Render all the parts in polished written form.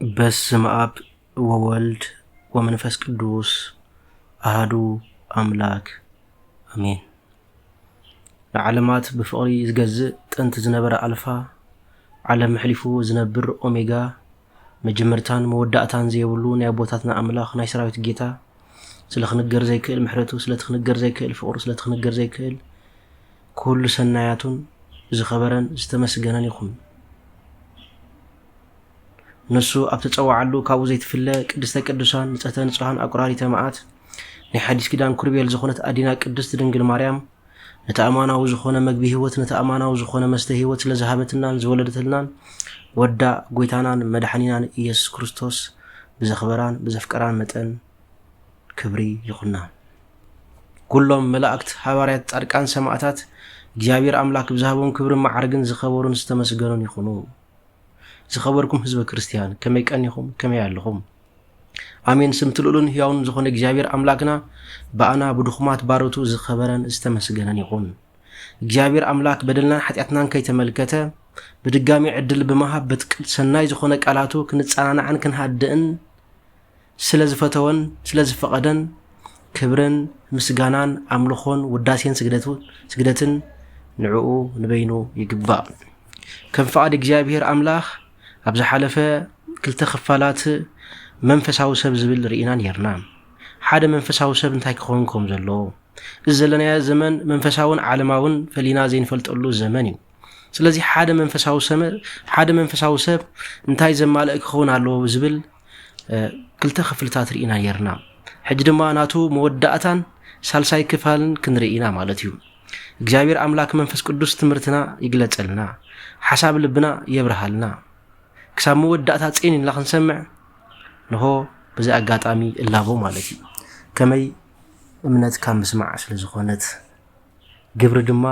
በስመ አብ ወወልድ ወመንፈስ ቅዱስ አሐዱ አምላክ አሜን። ለዓለማት ብፍቅሪ ዝገዝእ ጥንት ዝነበረ አልፋ ዓለም ሕሊፉ ዝነብር ኦሜጋ መጀመርታን መወዳእታን ዘይብሉ ናይ ቦታትና አምላኽ ናይ ሰራዊት ጌታ ስለኽንገር ዘይክእል ምሕረቱ ስለትኽንገር ዘይክእል ፍቅሩ ስለትኽንገር ዘይክእል ኩሉ ሰናያቱን ዝኸበረን ዝተመስገነን ይኹን። ነሱ ኣብ ተጸዋዓሉ ካብኡ ዘይትፍለ ቅድስተ ቅዱሳን ንጽሕተ ንጹሃን ኣቁራሪተ መዓት ናይ ሓዲስ ኪዳን ኩርቤል ዝኾነት ኣዲና ቅድስት ድንግል ማርያም ነተኣማናዊ ዝኾነ መግቢ ህይወት ነተኣማናዊ ዝኾነ መስተ ህይወት ስለዝሃበትናን ዝወለደትልናን ወዳ ጎይታናን መድሓኒናን ኢየሱስ ክርስቶስ ብዘኽበራን ብዘፍቀራን መጠን ክብሪ ይኹና። ኩሎም መላእክት ሃዋርያት ጻድቃን ሰማዕታት እግዚአብሔር አምላክ ብዝሃቦም ክብርን ማዕርግን ዝኸበሩን ዝተመስገኑን ይኹኑ። ዝኸበርኩም ህዝበ ክርስቲያን ከመይ ቀኒኹም ከመይ ኣለኹም? አሜን። ስም ትልኡልን ሕያውን ዝኾነ እግዚአብሔር አምላክና በአና ብድኹማት ባሮቱ ዝኸበረን ዝተመስገነን ይኹን። እግዚአብሔር አምላክ በደልናን ኃጢአትናን ከይተመልከተ ብድጋሚ ዕድል ብምሃብ በትቅድ ሰናይ ዝኾነ ቃላቱ ክንጻናናዕን ክንሃድእን ስለዝፈተወን ስለዝፈቐደን ክብርን ምስጋናን አምልኾን ውዳሴን ስግደትን ንዕኡ ንበይኑ ይግባእ። ከም ፈቃድ እግዚአብሔር አምላክ ኣብ ዝሓለፈ ክልተ ክፋላት መንፈሳዊ ሰብ ዝብል ርኢና ነርና። ሓደ መንፈሳዊ ሰብ እንታይ ክኸውን ከም ዘለዎ እዚ ዘለናዮ ዘመን መንፈሳውን ዓለማውን ፈሊና ዘይንፈልጠሉ ዘመን እዩ። ስለዚህ ሓደ መንፈሳዊ ሰብ እንታይ ዘማልእ ክኸውን ኣለዎ ዝብል ክልተ ክፍልታት ርኢና ነርና። ሕጂ ድማ ናቱ መወዳእታን ሳልሳይ ክፋልን ክንርኢና ማለት እዩ። እግዚአብሔር አምላክ መንፈስ ቅዱስ ትምህርትና ይግለጸልና፣ ሓሳብ ልብና የብርሃልና፣ ክሳብ መወዳእታ ጽኒና ክንሰምዕ ነሆ በዚ አጋጣሚ እላቦ ማለት እዩ። ከመይ እምነት ካብ ምስማዕ ስለ ዝኾነት ግብሪ ድማ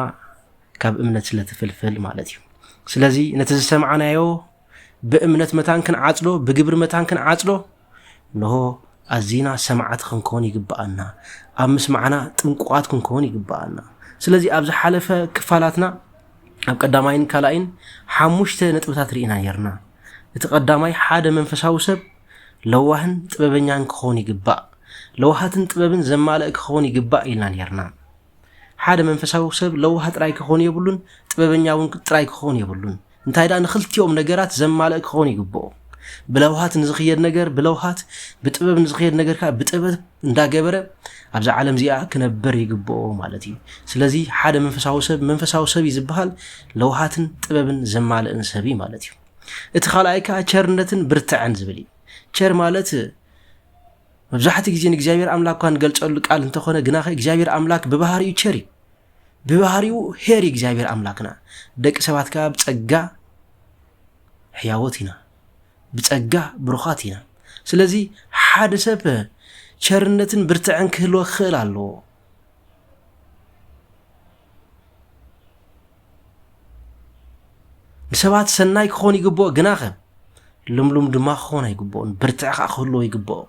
ካብ እምነት ስለተፈልፈል ማለት እዩ። ስለዚ ነቲ ዝሰምዓናዮ ብእምነት መታን ክንዓጽሎ ብግብሪ መታን ክንዓጽሎ ነሆ ኣዚና ሰማዓት ክንከውን ይግባአና፣ ኣብ ምስማዕና ጥንቁቃት ክንከውን ይግባአና። ስለዚ ኣብ ዝሓለፈ ክፋላትና ኣብ ቀዳማይን ካልኣይን 5 ነጥብታት ርኢና ነርና። እቲ ቀዳማይ ሓደ መንፈሳዊ ሰብ ለዋህን ጥበበኛን ክኸውን ይግባእ፣ ለዋሃትን ጥበብን ዘማልእ ክኸውን ይግባእ ኢልና ነርና። ሓደ መንፈሳዊ ሰብ ለዋህ ጥራይ ክኸውን የብሉን፣ ጥበበኛውን ጥራይ ክኸውን የብሉን። እንታይ ዳ ንኽልቲኦም ነገራት ዘማልእ ክኸውን ይግባኦ። ብለውሃት ንዝኽየድ ነገር ብለውሃት፣ ብጥበብ ንዝኽየድ ነገር ካ ብጥበብ እንዳገበረ ኣብዚ ዓለም እዚኣ ክነብር ይግባኦ ማለት እዩ። ስለዚ ሓደ መንፈሳዊ ሰብ ይዝበሃል ለውሃትን ጥበብን ዘማልእን ሰብ ማለት እዩ። እቲ ካልኣይ ካ ቸርነትን ብርትዕን ዝብል እዩ። ቸር ማለት መብዛሕትኡ ግዜ ንእግዚአብሔር አምላክ ኳን ገልጸሉ ቃል እንተኾነ ግና እግዚአብሔር አምላክ ብባህሪኡ ቸር እዩ፣ ብባህሪኡ ሄር እግዚአብሔር አምላክና ደቂ ሰባት ካ ብጸጋ ሕያወት ኢና፣ ብጸጋ ብሩኻት ኢና። ስለዚ ሓደ ሰብ ቸርነትን ብርትዕን ክህልዎ ክኽእል ኣለዎ። ንሰባት ሰናይ ክኾን ይግባኦ፣ ግና ልምሉም ድማ ክኾን ኣይግባኦን። ብርትዕ ካ ክህልዎ ይግባኦ።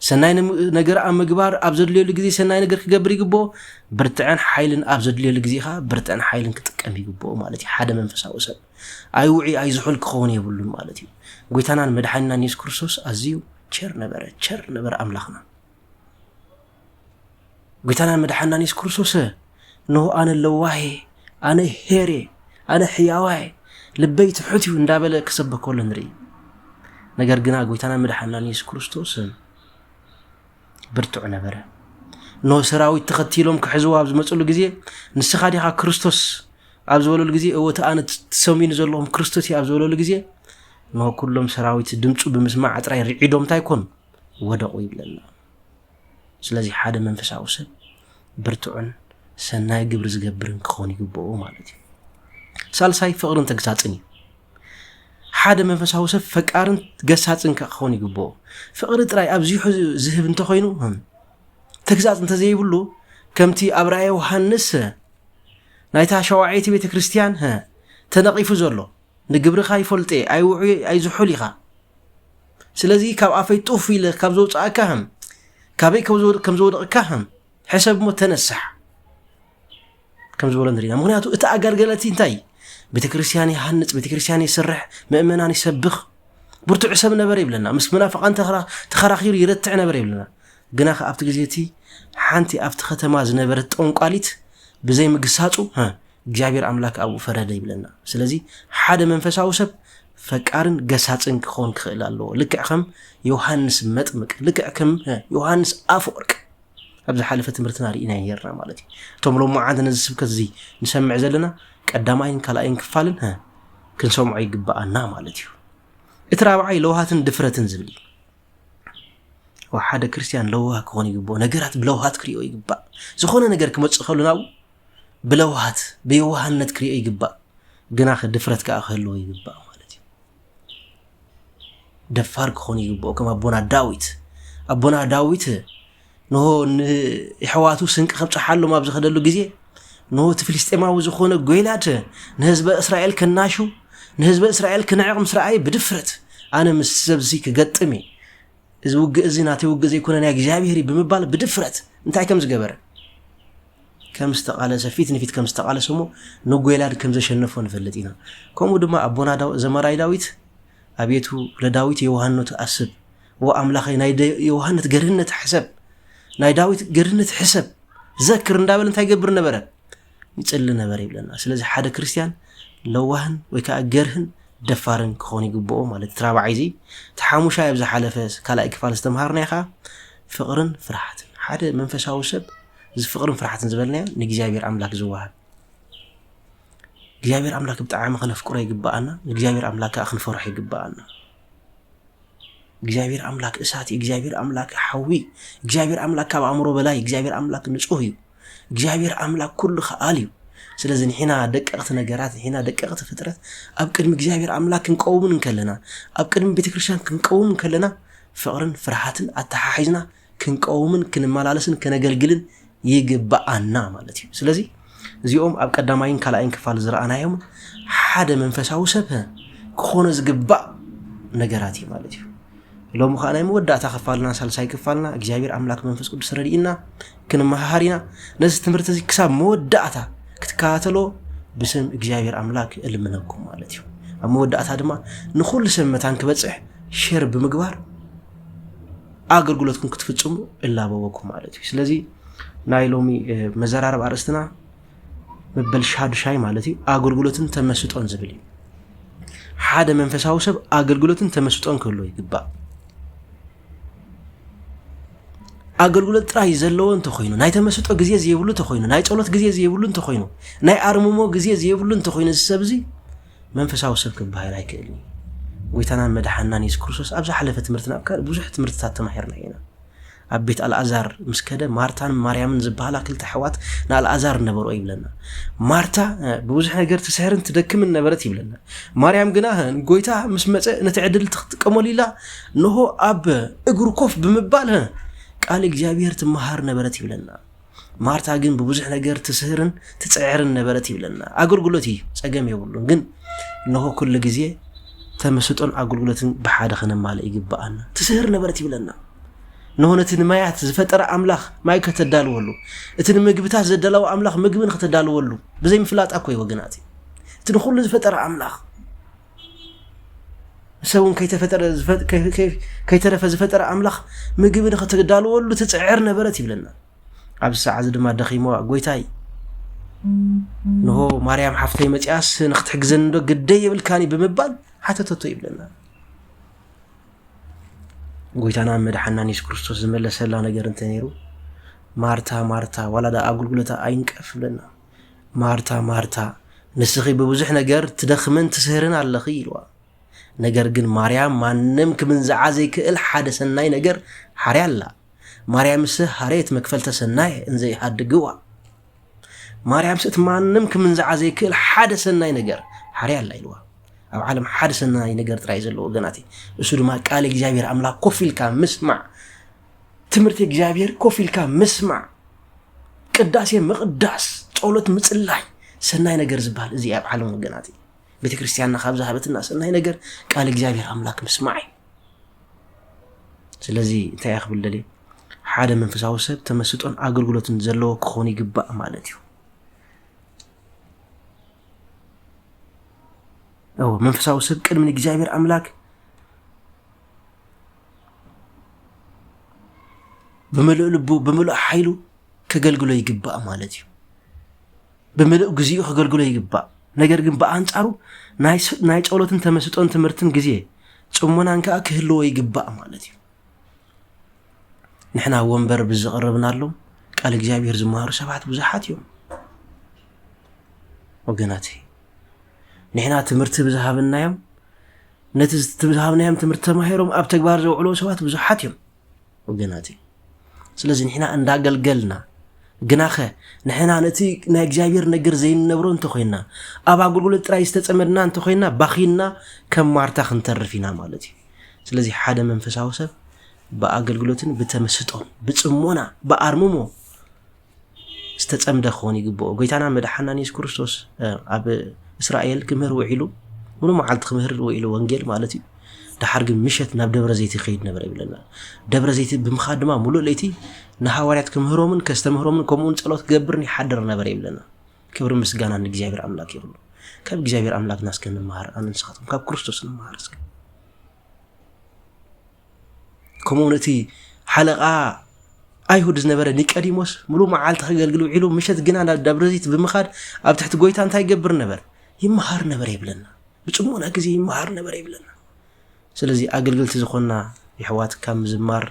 ሰናይ ነገር ኣብ ምግባር ኣብ ዘድልየሉ ግዜ ሰናይ ነገር ክገብር ይግባኦ። ብርትዕን ሓይልን ኣብ ዘድልየሉ ግዜ ካ ብርትዕን ሓይልን ክጥቀም ይግባኦ ማለት እዩ። ሓደ መንፈሳዊ ሰብ ኣይውዒ ኣይዝሑል ክኸውን የብሉን ማለት እዩ። ጎይታናን መድሓኒናን ኢየሱስ ክርስቶስ ኣዝዩ ቸር ነበረ ኣምላኽና። ጎይታናን መድሓኒናን ኢየሱስ ክርስቶስ ነሆ ኣነ ለዋሄ፣ ኣነ ሄሬ፣ ኣነ ሕያዋይ ልበይ ትሑት እዩ እንዳበለ ክሰበከሎ ንርኢ። ነገር ግና ጎይታናን መድሓኒናን ኢየሱስ ክርስቶስ ብርቱዕ ነበረ። ነሆ ሰራዊት ተኸቲሎም ክሕዝዎ ኣብ ዝመፅሉ ግዜ ንስኻ ዲኻ ክርስቶስ ኣብ ዝበለሉ ግዜ እወተ ኣነ ትሰሚኑ ዘለኹም ክርስቶስ ኣብ ዝበለሉ ግዜ ነሆ ኩሎም ሰራዊት ድምፁ ብምስማዕ ጥራይ ርዒዶም እንታይ ኮኑ ወደቑ ይብለና። ስለዚ ሓደ መንፈሳዊ ሰብ ብርቱዕን ሰናይ ግብሪ ዝገብርን ክኸውን ይግባኦ ማለት እዩ። ሳልሳይ ፍቅርን ተግሳጽን እዩ። ሓደ መንፈሳዊ ሰብ ፈቃርን ገሳጽን ክኸውን ይግባኦ። ፍቅሪ ጥራይ ኣብዚሑ ዝህብ እንተኾይኑ ተግሳጽ እንተዘይብሉ ከምቲ ኣብ ራእየ ዮሃንስ ናይታ ሸዋዓይቲ ቤተ ክርስቲያን ተነቂፉ ዘሎ ንግብርኻ ይፈልጤ ኣይውዑ ኣይዝሑል ኢኻ። ስለዚ ካብ ኣፈይ ጡፍ ኢለ ካብ ዘውፅኣካ ካበይ ከም ዘወደቕካ ሕሰብ ሞ ተነሳሕ ከም ዝበሎ ንሪና። ምክንያቱ እቲ ኣገልገለቲ እንታይ ቤተ ክርስቲያን ይሃንጽ፣ ቤተ ክርስቲያን ይስርሕ፣ ምእመናን ይሰብኽ፣ ብርቱዕ ሰብ ነበር ይብለና ምስ መናፍቃን ተኸራኺሩ ይረትዕ ነበር ይብለና ግና ኣብቲ ግዜቲ ሓንቲ ኣብቲ ከተማ ዝነበረት ጠንቋሊት ብዘይ ምግሳጹ እግዚአብሔር አምላክ አቡ ፈረደ ይብለና ስለዚ ሓደ መንፈሳዊ ሰብ ፈቃርን ገሳጽን ክኾን ክእል አለው ልክዕ ከም ዮሐንስ መጥምቅ ልክዕ ከም ዮሐንስ አፈወርቅ ኣብዚ ሓለፈ ትምህርትና ሪኢና ነርና ማለት እዩ ቶም ሎሞ ዓንተ ነዚ ስብከት እዚ ንሰምዕ ዘለና ቀዳማይን ካልኣይን ክፋልን ክንሰምዖ ይግባአና ማለት እዩ እቲ ራብዓይ ለውሃትን ድፍረትን ዝብል ወሓደ ክርስቲያን ለውሃ ክኾን ይግባእ ነገራት ብለውሃት ክሪኦ ይግባእ ዝኾነ ነገር ክመጽእ ከሉናው ብለውሃት በየዋህነት ክሪኦ ይግባእ ግና ድፍረት ከኣ ክህልዎ ይግባእ ማለት እዩ ደፋር ክኾን ይግባእ ከም አቦና ዳዊት ንሆ ንሕዋቱ ስንቅ ከብጽሓሎም ኣብ ዝኸደሉ ግዜ ንሆ ፍልስጤማዊ ዝኾነ ጎይላድ ንህዝበ እስራኤል ከናሹ ንህዝበ እስራኤል ክነዕቕ ምስ ረኣየ ብድፍረት ኣነ ምስ ሰብዚ ክገጥም እዚ ውግእ እዚ ናተይ ውግእ ዘይኮነ ናይ እግዚአብሔር ብምባል ብድፍረት እንታይ ከም ዝገበረ ከም ዝተቃለሰ ፊት ንፊት ከም ዝተቃለሰ ሞ ንጎይላድ ከም ዘሸነፈ ንፈልጥ ኢና ከምኡ ድማ አቦና ዘመራይ ዳዊት አቤቱ ለዳዊት የዋህነቱ አስብ ወአምላኸይ ናይ የዋህነት ገርህነት ሕሰብ ናይ ዳዊት ገርህነት ሕሰብ ዘክር እንዳበል እንታይ ገብር ነበረ ይጽል ነበር ይብለና ስለዚ ሓደ ክርስቲያን ለዋህን ወይ ከዓ ገርህን ደፋርን ክኾን ይግባኦ ማለት ትራባዓይዚ ተሓሙሻ ኣብ ዝሓለፈ ካልኣይ ክፋል ዝተምሃርና ኢኻ ፍቅርን ፍርሃትን ሓደ መንፈሳዊ ሰብ ዝፍቅርን ፍርሃትን ዝበልና ንእግዚአብሔር አምላክ ዝዋሃብ እግዚአብሔር አምላክ ብጣዕሚ ከነፍቅሮ ይግባአና እግዚአብሔር አምላክ አኽንፈርሕ ይግባአና እግዚአብሔር አምላክ እሳት እግዚአብሔር አምላክ ሐዊ እግዚአብሔር አምላክ ካብ አእምሮ በላይ እግዚአብሔር አምላክ ንጹህ እዩ እግዚአብሔር አምላክ ኩሉ ኸኣል እዩ ስለዚ ንሕና ደቀቕቲ ነገራት ንሕና ደቀቕቲ ፍጥረት ኣብ ቅድሚ እግዚአብሔር አምላክ ክንቀውምን እንከለና ኣብ ቅድሚ ቤተክርስትያን ክንቀውምን እንከለና ፍቅርን ፍርሃትን ኣተሓሒዝና ክንቀውምን ክንመላለስን ከነገልግልን ይግባአና ማለት እዩ ስለዚ እዚኦም ኣብ ቀዳማይን ካልኣይን ክፋል ዝረኣናዮም ሓደ መንፈሳዊ ሰብ ክኾነ ዝግባእ ነገራት እዩ ማለት እዩ ሎሙ ከዓ ናይ መወዳእታ ክፋልና ሳልሳይ ክፋልና እግዚአብሔር አምላክ መንፈስ ቅዱስ ረዲኢና ክንመሃሪና ነዚ ትምህርቲ እዚ ክሳብ መወዳእታ ክትከታተሎ ብስም እግዚአብሔር አምላክ እልምነኩም ማለት እዩ ኣብ መወዳእታ ድማ ንኹሉ ሰብ መታን ክበጽሕ ሼር ብምግባር አገልግሎትኩም ክትፍጽሙ እላበወኩም ማለት እዩ ስለዚ ናይ ሎሚ መዘራረብ አርእስትና መበል ሻድሻይ ማለት እዩ አገልግሎትን ተመስጦን ዝብል እዩ ሓደ መንፈሳዊ ሰብ አገልግሎትን ተመስጦን ክህልዎ ይግባእ አገልግሎት ጥራይ ዘለዎ እንተኾይኑ ናይ ተመስጦ ግዜ ዘይብሉ እንተኾይኑ ናይ ጸሎት ግዜ ዘይብሉ እንተኾይኑ ናይ አርምሞ ግዜ ዘይብሉ እንተኾይኑ ሰብዚ መንፈሳዊ ሰብ ክባሃል ኣይክእልን ጎይታና መድሓናን ኢየሱስ ክርስቶስ ኣብ ዝሓለፈ ትምህርትና ብዙሕ ትምህርትታት ተማሂርና ኢና ኣብ ቤት አልዓዛር ምስከደ ማርታን ማርያምን ዝበሃላ ክልተ ኣሕዋት ንአልዓዛር ነበሮ ይብለና ማርታ ብብዙሕ ነገር ትስሕርን ትደክምን ነበረት ይብለና ማርያም ግና ጎይታ ምስ መፀ ነቲ ዕድል ትጥቀመሉ ኢላ ንሆ ኣብ እግሩ ኮፍ ብምባል ቃል እግዚአብሔር ትመሃር ነበረት ይብለና ማርታ ግን በብዙሕ ነገር ትስህርን ትጽዕርን ነበረት ይብለና አገልግሎት እዩ ጸገም ይብሉን ግን ንሆ ኩሉ ግዜ ተመስጦን አገልግሎትን በሓደ ኸነማለ ይግባአና ትስህር ነበረት ይብለና ንሆ ነቲ ንማያት ዝፈጠረ አምላኽ ማይ ከተዳልወሉ እቲ ንምግብታት ዘደላው አምላኽ ምግብን ከተዳልወሉ ብዘይ ምፍላጥ እኮ ይወግናት እቲ ንኹሉ ዝፈጠረ አምላኽ ሰውን ከይተረፈ ዝፈጠረ አምላኽ ምግብን ከተዳልወሉ ትጽዕር ነበረት ይብለና ኣብ ሰዓት ድማ ደኺሞ ጎይታይ ንሆ ማርያም ሓፍተይ መጽያስ ንኽትሕግዘን ዶ ግደይ ይብልካኒ ብምባል ሓተተቶ ይብለና ጎይታና መድሓናን ኢየሱስ ክርስቶስ ዝመለሰላ ነገር እንተ ነይሩ ማርታ ማርታ ወላዳ አገልግሎታ አይንቀፍ ብለና ማርታ ማርታ ንስኺ በብዙሕ ነገር ትደኽምን ትስህርን ኣለኺ ይልዋ ነገር ግን ማርያም ማንም ክምንዝዓ ዘይክእል ሓደ ሰናይ ነገር ሓርያላ ማርያም ሃሬት መክፈልተ ሰናይ እንዘይ ሃድግዋ ማርያም ስት ማንም ክምንዝዓ ዘይክእል ሓደ ሰናይ ነገር ሓርያላ ይልዋ ኣብ ዓለም ሓደ ሰናይ ነገር ጥራይ ዘሎ ወገናቲ እሱ ድማ ቃል እግዚአብሔር አምላክ ኮፊልካ ምስማዕ ትምህርቲ እግዚአብሔር ኮፊልካ ምስማዕ ቅዳሴ መቅዳስ ጸሎት ምጽላይ ሰናይ ነገር ዝባል እዚ ኣብ ዓለም ወገናቲ ቤተክርስቲያንና ካብ ዝሃበትና ሰናይ ነገር ቃል እግዚአብሔር አምላክ ምስማዕ ስለዚ እንታይ ያኽብል ደሊ ሓደ መንፈሳዊ ሰብ ተመስጦን አገልግሎትን ዘለዎ ክኾን ይግባእ ማለት እዩ መንፈሳዊ ሰብ ቅድሚ እግዚአብሔር አምላክ بملء لبو بملء حيلو كغلغلو يغبا مالتي بملء غزيو كغلغلو يغبا ነገር ግን በአንጻሩ ናይ ጸሎትን ተመስጦን ትምርትን ጊዜ ጽሞናን ከክህሎ ይግባእ ማለት እዩ ንሕና ወንበር ብዝቀርብናሎ ቃል እግዚአብሔር ዝማሩ ሰባት ብዙሓት እዮም ወገናቲ ንሕና ትምርት ብዝሃብናዮም ነቲ ዝሃብናዮም ትምርት ተማሂሮም ኣብ ተግባር ዘውዕሉ ሰባት ብዙሓት እዮም ወገናቲ ስለዚህ ንሕና እንዳገልገልና ግናኸ ንሕና ነቲ ናይ እግዚአብሔር ነገር ዘይንነብሮ እንተ ኮይና ኣብ አገልግሎት ጥራይ ዝተጸመድና እንተ ኮይና ባኺና ከም ማርታ ክንተርፊና ማለት እዩ ስለዚህ ሓደ መንፈሳዊ ሰብ በአገልግሎትን በተመስጦን በጽሞና በአርምሞ ዝተጸምደ ኾን ይግበኦ ጎይታና መድኃናን ኢየሱስ ክርስቶስ ኣብ እስራኤል ክምህር ውዒሉ ምኑ መዓልት ክምህር ውዒሉ ወንጌል ማለት እዩ دحر ግን ምሸት ናብ ደብረ ዘይት ይኸይድ ነበር ይብለና ደብረ ዘይት ብምኻድማ ሙሉ ለይቲ ንሐዋርያት ክምህሮምን ከስተምህሮምን ከምኡን ጸሎት ገብርን ይሓድር ነበር ይብለና ክብር ምስጋና ንእግዚአብሔር አምላክ ይሁን ካብ እግዚአብሔር አምላክ ናስከን ማር አንንሳቱም ካብ ክርስቶስ ማር እስከ ኮሙኒቲ ሓለቃ አይሁድ ዝነበረ ኒቆዲሞስ ሙሉ መዓልት ክገልግል ውዒሉ ምሸት ግን ናብ ደብረ ዘይት ብምኻድ ኣብ ትሕቲ ጎይታ እንታይ ይገብር ነበር ይማሃር ነበር ይብለና ብጽሞና ጊዜ ይማሃር ነበር ይብለና ስለዚህ አገልግሎት ዝኾና ይሕዋት ካብ ዝማር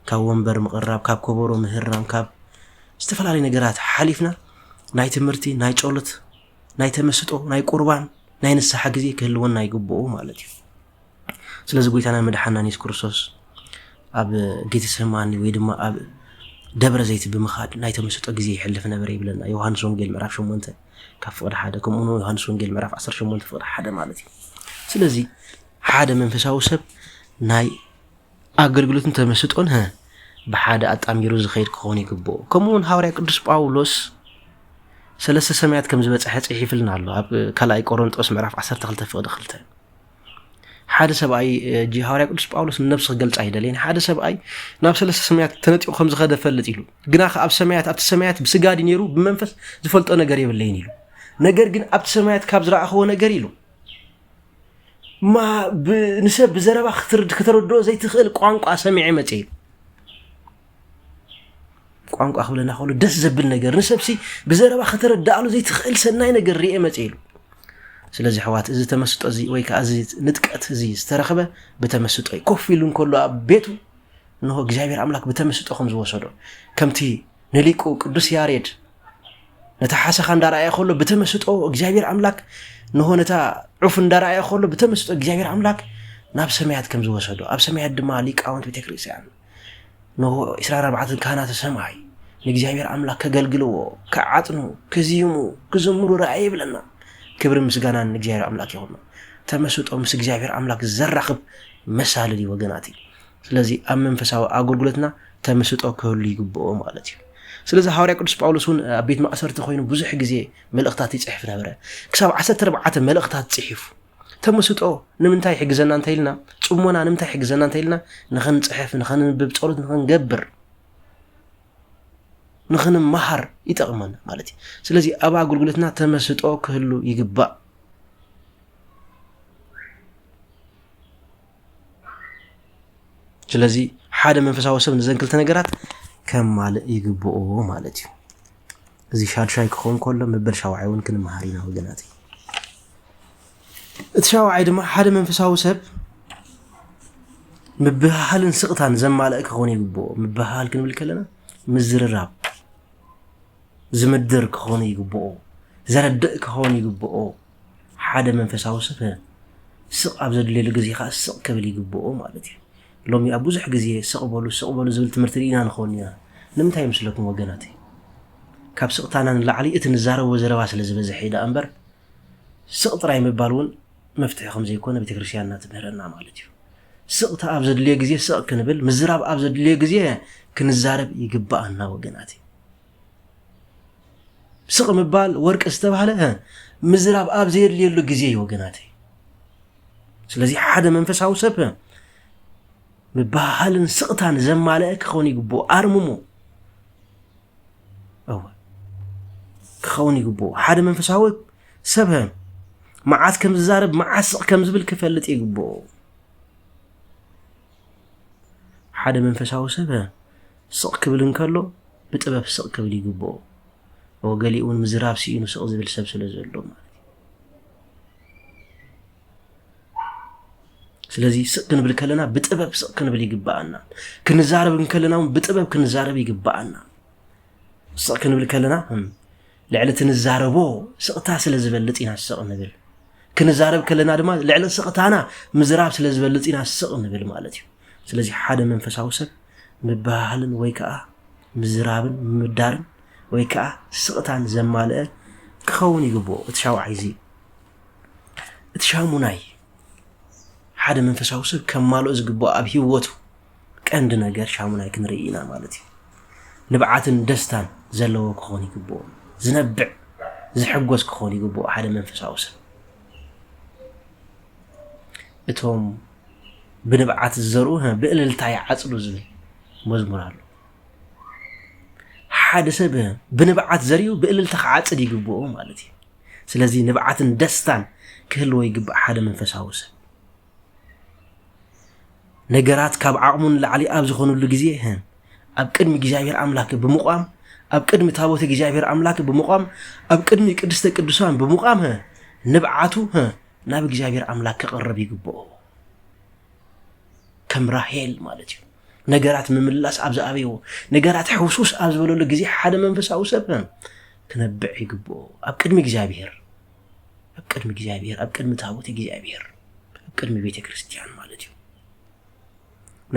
ካብ ወንበር መቅራብ ካብ ከበሮ ምህራም ካብ ዝተፈላለዩ ነገራት ሓሊፍና ናይ ትምርቲ ናይ ጸሎት ናይ ተመስጦ ናይ ቁርባን ናይ ንስሐ ጊዜ ክህልወና ይግብኦ ማለት እዩ ስለዚህ ጎይታና መድኃናን ኢየሱስ ክርስቶስ ኣብ ጌቴሴማኒ ወይ ድማ ኣብ ደብረ ዘይት ብምኻድ ናይ ተመስጦ ጊዜ ይሕልፍ ነበር ይብለና ዮሐንስ ወንጌል ምዕራፍ 8 ካብ ፍቅድ 1 ከምኡኑ ዮሐንስ ወንጌል ምዕራፍ 18 ፍቅድ 1 ማለት እዩ ስለዚህ ሓደ መንፈሳዊ ሰብ ናይ አገልግሎትን ተመስጦን በሓደ አጣሚሩ ዝኸይድ ክኾን ይግብኦ ከምኡን ሐዋርያ ቅዱስ ጳውሎስ ሰለስተ ሰማያት ከም ዝበጽሐ ጽሒፍልና ኣሎ ኣብ ካልኣይ ቆሮንጦስ ምዕራፍ 12 ፍቅድ 2 ሓደ ሰብኣይ ሐዋርያ ቅዱስ ጳውሎስ ነፍስ ክገልጽ አይደለን ሓደ ሰብኣይ ናብ ሰለስተ ሰማያት ተነጥዮ ከም ዝኸደ ፈልጥ ኢሉ ግና ኣብ ሰማያት ኣብቲ ሰማያት ብስጋዲ ነይሩ ብመንፈስ ዝፈልጦ ነገር የብለይን ኢሉ ነገር ግን ኣብቲ ሰማያት ካብ ዝራእኸዎ ነገር ኢሉ ما بنسب زربا كتردو زي تخيل قوانقا سميع متي قوانقا خبلنا خلو دس زبل نجر نسبسي بزربا كتردالو زي تخيل سناي نجر رئي متيلو ስለዚህ حوات اذا تمسط ازي ወይ ከአዚ ንጥቀት እዚ ዝተረኸበ በተመስጦ ይኮፍሉን ኮሎ አቤቱ ነው እግዚአብሔር አምላክ በተመስጦ ከም ዝወሰዶ ከምቲ ነሊቁ ቅዱስ ያሬድ ነተሐሰኻ እንዳራየ ኮሎ በተመስጦ እግዚአብሔር አምላክ ነሆነታ ዑፍ እንዳራየ ኮሎ በተመስጦ እግዚአብሔር አምላክ ናብ ሰማያት ከም ዝወሰዶ ኣብ ሰማያት ድማ ሊቃውንት ቤተክርስቲያን ነው 14 ካህናተ ሰማይ ለእግዚአብሔር አምላክ ከገልግልዎ ከዓጥኑ ከዚሙ ከዘምሩ ራእይ ብለና ክብር ምስጋና ለእግዚአብሔር አምላክ ይሁን ተመስጦ ምስ እግዚአብሔር አምላክ ዘራኽብ መሳለዲ ወገናቲ ስለዚህ ኣብ መንፈሳዊ አገልግሎትና ተመስጦ ከሁሉ ይግብኦ ማለት እዩ ስለዚህ ሐዋርያ ቅዱስ ጳውሎስን አቤት ማእሰርተ ኮይኑ ብዙሕ ጊዜ መልእክታት ይጽሕፍ ነበር ክሳብ 14 መልእክታት ጽሒፉ ተመስጦ ንምንታይ ሕግዘና እንተይልና ጽሞና ንምንታይ ሕግዘና እንተይልና ንኽንጽሕፍ ንኽንብብ ጸሎት ንኽንገብር ንኽንመሃር ይጠቅመና ማለት እዩ ስለዚህ ኣብ አገልግሎትና ተመስጦ ክህሉ ይግባእ ስለዚህ ሓደ መንፈሳዊ ሰብ ንዘንክልተ ነገራት ከማል ይግብኦ ማለት እዩ እዚ ሻድሻይ ክኾን ከሎ መበል ሻውዓይ እውን ክንመሃሪና ወገናት እቲ ሻውዓይ ድማ ሓደ መንፈሳዊ ሰብ ምብሃልን ስቕታን ዘማልእ ክኾን ይግብኦ ምብሃል ክንብል ከለና ምዝርራብ ዝምድር ክኾን ይግብኦ ዘረድእ ክኾን ይግብኦ ሓደ መንፈሳዊ ሰብ ስቕ ኣብ ዘድልየሉ ጊዜ ኸ ስቕ ክብል ይግብኦ ማለት እዩ ሎሚ ኣብ ብዙሕ ጊዜ ስቕበሉ ዝብል ትምህርቲ ኢና ንኾን ኢና ንምንታይ ምስለኩም ወገናት ካብ ስቕታና ንላዕሊ እቲ ንዛረቦ ዘረባ ስለ ዝበዝሕ ሄዳ እምበር ስቕ ጥራይ ምባል እውን መፍትሒ ከም ዘይኮነ ቤተክርስቲያንና ትምህረና ማለት እዩ ስቕታ ኣብ ዘድልየ ጊዜ ስቕ ክንብል ምዝራብ ኣብ ዘድልየ ጊዜ ክንዛረብ ይግባአና ወገናት ስቕ ምባል ወርቅ ዝተባሃለ ምዝራብ ኣብ ዘድልየሉ ጊዜ ወገናት ስለዚህ ሓደ መንፈሳዊ ሰብ ምብሃልን ስቕታን ዘማልእ ክኾን ይግብኦ ኣርምሞ ክኸውን ይግብኦ ሓደ መንፈሳዊ ሰብ መዓት ከም ዝዛረብ መዓት ስቕ ከም ዝብል ክፈልጥ ይግብኦ ሓደ መንፈሳዊ ሰብ ስቕ ክብል እንከሎ ብጥበብ ስቕ ክብል ይግብኦ ወገሊኡን ምዝራብ ሲኢኑ ስቕ ዝብል ሰብ ስለ ዘሎ ማለት ስለዚ ስቕ ክንብል ከለና ብጥበብ ስቕ ክንብል ይግባአና ክንዛረብ ከለና ብጥበብ ክንዛረብ ይግባአና ስቕ ክንብል ከለና ልዕሊ ትንዛረቦ ስቕታ ስለ ዝበልጥ ኢና ስቕ ንብል ክንዛረብ ከለና ድማ ልዕሊ ስቕታና ምዝራብ ስለ ዝበልጥ ኢና ስቕ ንብል ማለት እዩ ስለዚ ሓደ መንፈሳዊ ሰብ ምባህልን ወይ ከዓ ምዝራብን ምዳርን ወይ ከዓ ስቕታን ዘማልአ ክኸውን ይግብኦ እቲ ሻውዓይ እዚ እቲ ሻሙናይ ሓደ መንፈሳዊ ሰብ ከማልኦ ዝግብኦ ኣብ ህይወቱ ቀንዲ ነገር ሻሙናይ ክንርኢ ኢና ማለት እዩ ንብዓትን ደስታን ዘለዎ ክኸውን ይግብኦ ዝነብዕ ዝሕጎስ ክኸውን ይግብኦ ሓደ መንፈሳዊ ሰብ እቶም ብንብዓት ዝዘርኡ ብእልልታ ይዓጽዱ ዝብል መዝሙር ኣሎ ሓደ ሰብ ብንብዓት ዘርዩ ብእልልታ ክዓጽድ ይግብኦ ማለት እዩ ስለዚ ንብዓትን ደስታን ክህልዎ ይግብኦ ሓደ መንፈሳዊ ሰብ ነገራት ካብ ዓቕሙን ላዕሊ ኣብ ዝኾኑሉ ግዜ ኣብ ቅድሚ እግዚአብሔር ኣምላክ ብምቋም ኣብ ቅድሚ ታቦተ እግዚአብሔር ኣምላክ ብምቋም ኣብ ቅድሚ ቅድስተ ቅዱሳን ብምቋም ንብዓቱ ናብ እግዚአብሔር ኣምላክ ክቐርብ ይግብኦ ከም ራሄል ማለት እዩ ነገራት ምምላስ ኣብ ዝኣበዮ ነገራት ሕውሱስ ኣብ ዝበለሉ ግዜ ሓደ መንፈሳዊ ሰብ ክነብዕ ይግብኦ ኣብ ቅድሚ እግዚአብሔር ኣብ ቅድሚ ታቦተ እግዚአብሔር ኣብ ቅድሚ ቤተ ክርስቲያን ማለት እዩ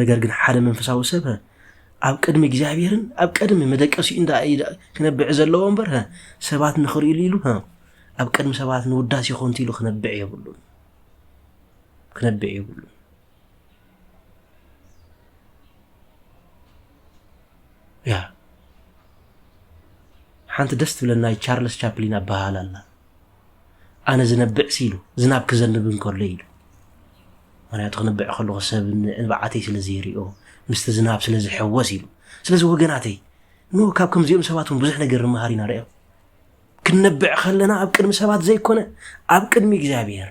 ነገር ግን ሓደ መንፈሳዊ ሰብ ኣብ ቅድሚ እግዚአብሔርን ኣብ ቅድሚ መደቀሲኡ ክነብዕ ዘለዎ እምበር ሰባት ንኽሪኢሉ ኢሉ ኣብ ቅድሚ ሰባት ንውዳስ ይኾንቲ ኢሉ ክነብዕ የብሉን ያ ሓንቲ ደስ ትብለና ቻርልስ ቻፕሊን ኣባሃል ኣላ ኣነ ዝነብዕ ሲሉ ዝናብ ክዘንብ እንከሎ ኢሉ ምክንያቱ ክነብዕ ከለኹ ሰብ ንበዓተይ ስለ ዘይሪኦ ምስቲ ዝናብ ስለ ዝሕወስ ኢሉ ስለዚ ወገናተይ ካብ ከምዚኦም ሰባት ብዙሕ ነገር ንምሃር ኢና ርአዮም ክንነብዕ ከለና ኣብ ቅድሚ ሰባት ዘይኮነ ኣብ ቅድሚ እግዚአብሔር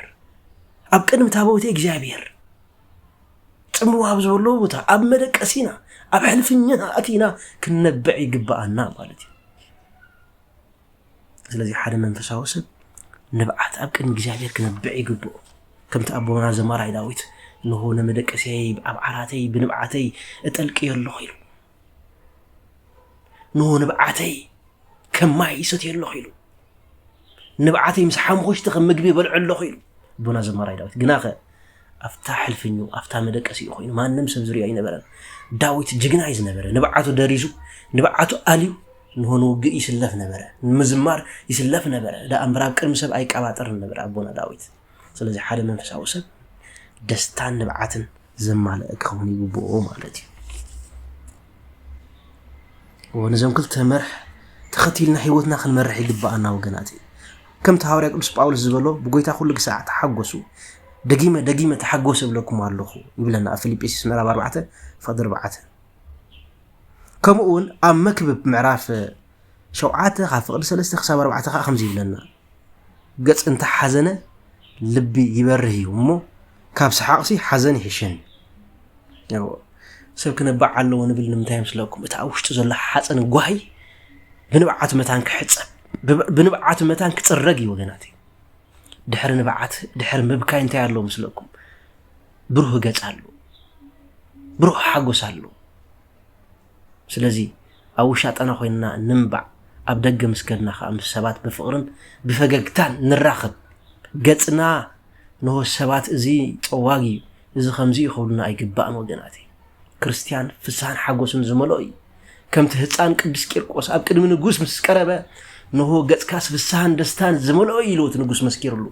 ኣብ ቅድሚ ታቦተ እግዚአብሔር ጽምዋ ኣብ ዝበሎ ቦታ ኣብ መደቀሲና ኣብ ሕልፍኛና ኣቲና ክንነብዕ ይግባአና ማለት እዩ ስለዚ ሓደ መንፈሳዊ ሰብ ንብዓት ኣብ ቅድሚ እግዚአብሔር ክነብዕ ይግብኦ ከምቲ ኣቦና ዘማራይ ዳዊት ንሆ ነመደቀሰይ ኣብ ዓራተይ ብንብዓተይ እጠልቅዮ ኣለኹ ኢሉ ንሆ ንብዓተይ ከማይ ይሰትዮ ኣለኹ ኢሉ ንብዓተይ ምስ ሓምኮሽቲ ከም ምግቢ በልዑ ኣለኹ ኢሉ ኣቦና ዘማራይ ዳዊት ግናኸ ኣፍታ ሕልፍኙ ኣፍታ መደቀሲኡ ኮይኑ ማንም ሰብ ዝሪኦ ኣይነበረን ዳዊት ጅግና እዩ ዝነበረ ንብዓቱ ደሪዙ ንብዓቱ ኣልዩ ንሆ ንውግእ ይስለፍ ነበረ ንምዝማር ይስለፍ ነበረ ዳእምበር ኣብ ቅድሚ ሰብ ኣይቀባጠርን ነበረ ኣቦና ዳዊት ስለዚ ሓደ መንፈሳዊ ሰብ ደስታን ንብዓትን ዘማልአ ክኸውን ይግብኦ ማለት እዩ ወነዞም ክልተ መርሕ ተኸቲልና ህይወትና ክንመርሕ ይግባአና ወገናት ከምቲ ሐዋርያ ቅዱስ ጳውሎስ ዝበሎ ብጎይታ ኩሉ ግሳዕ ተሓጎሱ ደጊመ ተሓጎሱ ብለኩም ኣለኹ ይብለና ኣብ ፊልጵስዩስ ምዕራፍ 4 ፍቅዲ 4 ከምኡውን ኣብ መክብብ ምዕራፍ 7 ካብ ፍቅዲ 3 ክሳብ 4 ከዓ ከምዚ ይብለና ገጽ እንተሓዘነ ልቢ ይበርህ እዩ እሞ ካብ ሰሓቕሲ ሓዘን ይሕሸን ያው ሰብ ክነብዕ ኣለዎ ንብል ንምንታይ መስለኩም እታ ውሽጡ ዘሎ ሓፀን ጓሂ ብንብዓት መታን ክሕፀብ ብንብዓት መታን ክፅረግ ይወገናት ድሕሪ ንብዓት ድሕሪ ምብካይ እንታይ ኣለዎ መስለኩም ብሩህ ገጽ ኣሎ ብሩህ ሓጎስ ኣሎ ስለዚ ኣብ ውሻጠና ኮይንና ንምባዕ ኣብ ደገ መስገድና ከዓ ምስ ሰባት ብፍቕርን ብፈገግታን ንራኸብ ገጽና ንሆ ሰባት እዚ ፀዋጊ እዚ ከምዚ ይኸውልና ኣይግባእን ወገናት ክርስቲያን ፍሳን ሓጎስን ዝመልኦ እዩ ከምቲ ህፃን ቅዱስ ቂርቆስ ኣብ ቅድሚ ንጉስ ምስ ቀረበ ንሆ ገጽካስ ፍሳን ደስታን ዝመልኦ ኢሉ እቲ ንጉስ መስኪሩሉ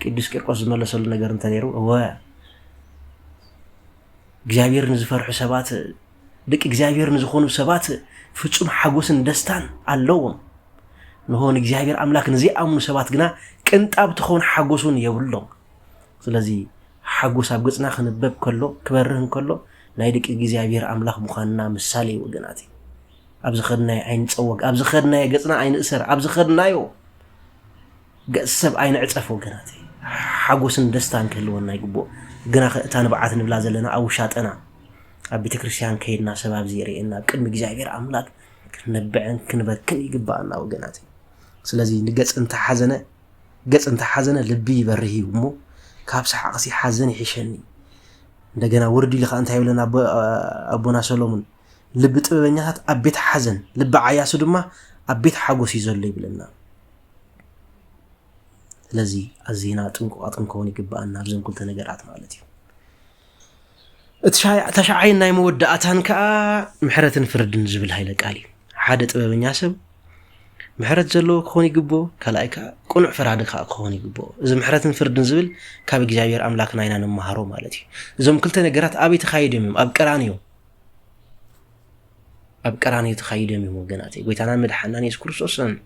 ቅዱስ ቂርቆስ ዝመለሰሉ ነገር እንታይ ነይሩ እግዚአብሔር ንዝፈርሑ ሰባት ደቂ እግዚአብሔር ንዝኾኑ ሰባት ፍጹም ሓጎስን ደስታን ኣለዎም ንሆ እግዚአብሔር ኣምላክ ንዘይኣምኑ ሰባት ግና ቅንጣብ ትኾን ሓጎሱን የብሎም ስለዚ ሓጎስ ኣብ ገጽና ክንበብ ከሎ ክበርህን ከሎ ናይ ደቂ እግዚአብሔር ኣምላክ ምዃንና ምሳሌ ወገናት ኣብ ዝኸድናይ ኣይንፀወግ ኣብ ዝኸድናይ ገጽና ኣይንእሰር ኣብ ዝኸድናዮ ገጽ ሰብ ኣይንዕፀፍ ወገናት ሓጎስን ደስታን ክህልወና ይግብኦ ግና እታ ንብዓት ንብላ ዘለና ኣብ ውሻጠና أبي تكريسيان كيدنا سبب زيري إن كل مجزاير أملاك كنبعن كنبكن يجبأنا وجناتي سلازي نجس أنت حزنة لبي بريه ومو كابس حقسي حزن يحشني دجنا وردي لخ أنت هيولنا أبونا سلومون لبت بنيات أبيت حزن لب عياس دما أبيت حقوسي زلي بلنا لذي الزينات أنكوني يجبأنا بزن كل تنجرات مالتي تشعينا يمودأتان كا محرة فرد نزبل هاي لقالي حادث بنياسب محرة زلو كوني جبو كلايكا كونع فرادك كوني جبو إذا محرة فرد نزبل كابي جزاير أملاك ناينا نمهارو مالتي إذا مكلت نجرات أبي تخايدهم أبكرانيو تخايدهم وجناتي قلت أنا مدحنا يذكر سوسن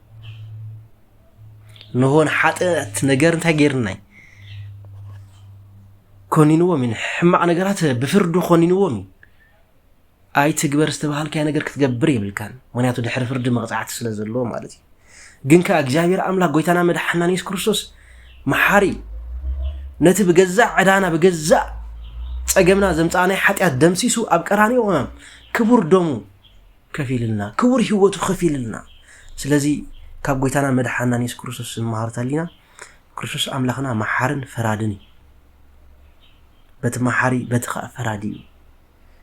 نهون حتى نجار تغيرناي كونينو من حما نجرات بفردو كونينو من أي تجبر استبهال كأن نجار كتجبري بالكان ونياتو دحر فرد مقطعات سلازلو مالتي جنكا أجزاير أملاك قلت أنا مدحنا يذكر سوس محاري نتي بجزع عدانا بجزع أجمعنا زمتاني حتى الدمسيسو أبكرانيو كبر دمو كفيلنا كبر هوتو خفيلنا سلازي كاب قويتانا مدحانا نيس كروسوس المهارة لينا كروسوس أملاخنا محارن فرادني بتمحاري بتخاء فرادي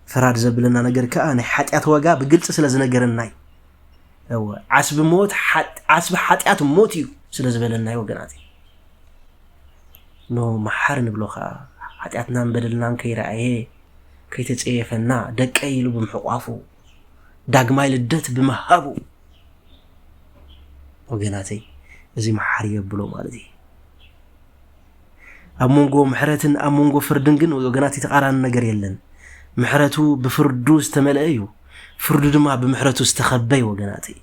فراد زبلنا نجر كأنا حتى أتوقع بقلت سلاز نجرناي هو عصب موت عصب حتى أتموتيو سلاز بلنا وقناتي نو محارن بلوخا حتى أتنام بدلنا كيرأيه كي تتعيفنا دك أيلو بمحقافو داقماي لدت بمهابو وقناتي زي محاري يبلو مالتي أمونغو محرتن أمونغو فردنجن وقناتي تقاران نقر يلن محرتو بفردو استملأيو فردو دما بمحرتو استخبي وقناتي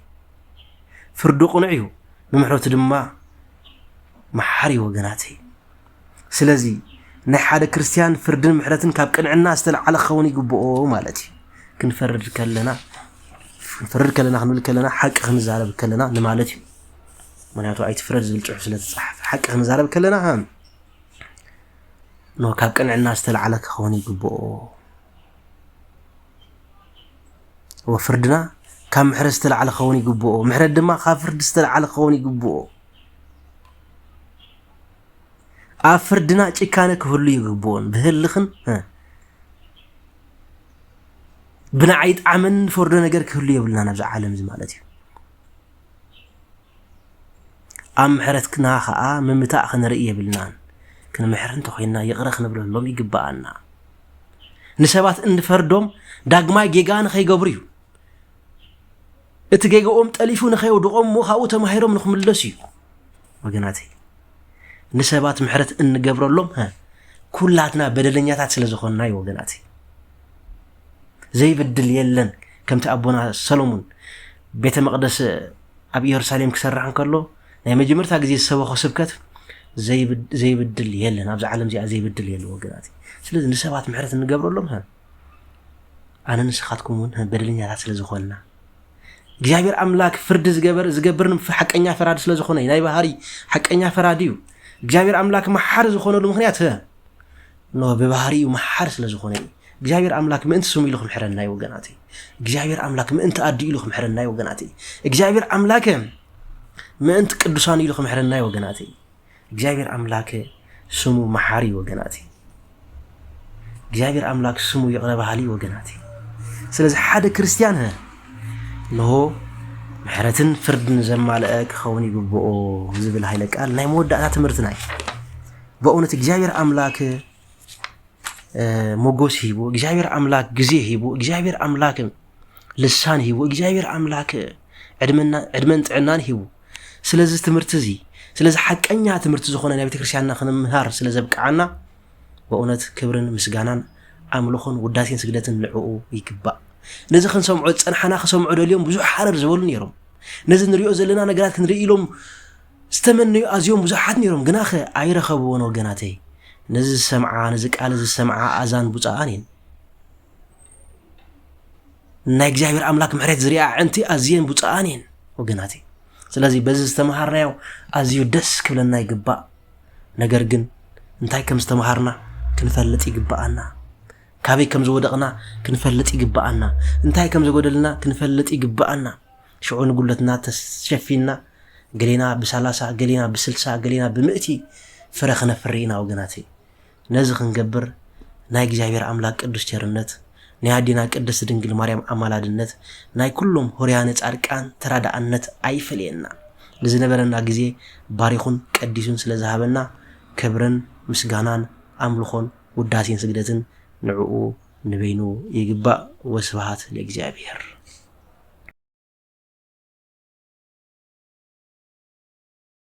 فردو قنعيو بمحرتو دما محاري وقناتي سلازي نحاد كريستيان فردن محرتن كاب قنعنا استل على خوني قبؤو مالتي كنفرد كلنا خنول كلنا حق خنزارب كلنا نمالتي مناتو اي تفرد زلصح سلتصحف حق خنزارب كلنا هم نو كاب قنعنا استل على خوني قبؤو وفردنا كم محرستل على خوني قبؤو محرد دما خافرد استل على خوني قبؤو أفردنا تكانك هلو يقبون بهلخن بنعيد عمن فردنا جرك هلو يبلنا نبز عالم زمالتي أم حرتكنا خاء من متاع خن رئيه بلنان كنا محرن تخينا يغرخ نبله لهم يقبأنا نسبات إن فردهم داقماي جيجان خي قبريو اتجيجو تأليفون خي ودقوم وخاوته محيرهم نخم اللسيو وقناتي نسبات محرت إن قبر لهم كلاتنا بدلنياتات سلزخوننا وقناتي زي بدل يلن كم تأبونا سلومون بيت مقدس أبي يرساليم كسر عن كله نعم جمرتها جزي السوا خسبكت زي بدل يلن أبز عالم زي بدل يلن وقناتي سلز نسبات محرت إن قبر لهم أنا نسخاتكمون بدلنياتات سلزخوننا እግዚአብሔር አምላክ ፍርድ ዝገብርን حقኛ ፈራድ ስለዝኾነ ናይ ባህሪ حقኛ ፈራዲዩ እግዚአብሔር አምላክ መሐር ዝኾነሉ ምክንያት ነው በባህሪው መሐር ስለዝኾነ እግዚአብሔር አምላክ ምንት ስሙ ኢልኩም ሕረናይ ወገናቲ እግዚአብሔር አምላክ ምንት አዲ ኢልኩም ሕረናይ ወገናቲ እግዚአብሔር አምላክ ምንት ቅዱሳን ኢልኩም ሕረናይ ወገናቲ እግዚአብሔር አምላክ ስሙ መሐሪ ወገናቲ እግዚአብሔር አምላክ ስሙ ይቅረ ባህሊ ወገናቲ ስለዚህ ሓደ ክርስቲያን نو محرتن فردن زمالك خوني ببؤو زبل هاي لك قال ناي مودعتا تمرتناي بأونة እግዚአብሔር أملاك موغوس هيبو እግዚአብሔር أملاك جزي هيبو እግዚአብሔር أملاك لسان هيبو እግዚአብሔር أملاك عدمن تعنان هيبو سلازي تمرتزي سلازي حقኛ تمرت زخونه نبي كريستياننا خنمهار سلازي بقعنا بأونة كبرن مسغانان أملخون وداسين سجدتن نعو يكبا نزي خنسمعو صنحنا خسمعو اليوم بزح حرر زبلون يروم نزي نريو زلنا نغرات كنري لهم استمنيو ازيوم بزحات نيروم غناخ ايرخبون وغناتي نزي سمعا نزي قال نزي سمعا اذان بوصانين نا እግዚአብሔር አምላክ ምሕረት ዝሪያ እንት አዝየን بوصانين وغناتي ስለዚህ በዚህ ተማሃርናው አዝዩ ደስ ክብለና ይግባ ነገር ግን እንታይ ከም ተማሃርና ክንፈልጥ ይግባአና كابي كم زودقنا كنفلت يقبأنا انتهي كم زودلنا كنفلت يقبأنا شعون قلتنا تشفينا قلينا بسلاسة قلينا بسلسة قلينا بمئتي فرخنا فرينا وقناتي نزخ نقبر ناي جزاير أملاك قدس جرنت ناي دينا قدس دنجل مريم أمالادنت ناي كلهم هريانت أركان تراد أنت أي فلينا لزنبرنا جزي باريخون قديسون سلازهابنا كبرن مسغانان أملخون وداسين سجدتن نعو نبينو يقبأ وسبحات لإجزابير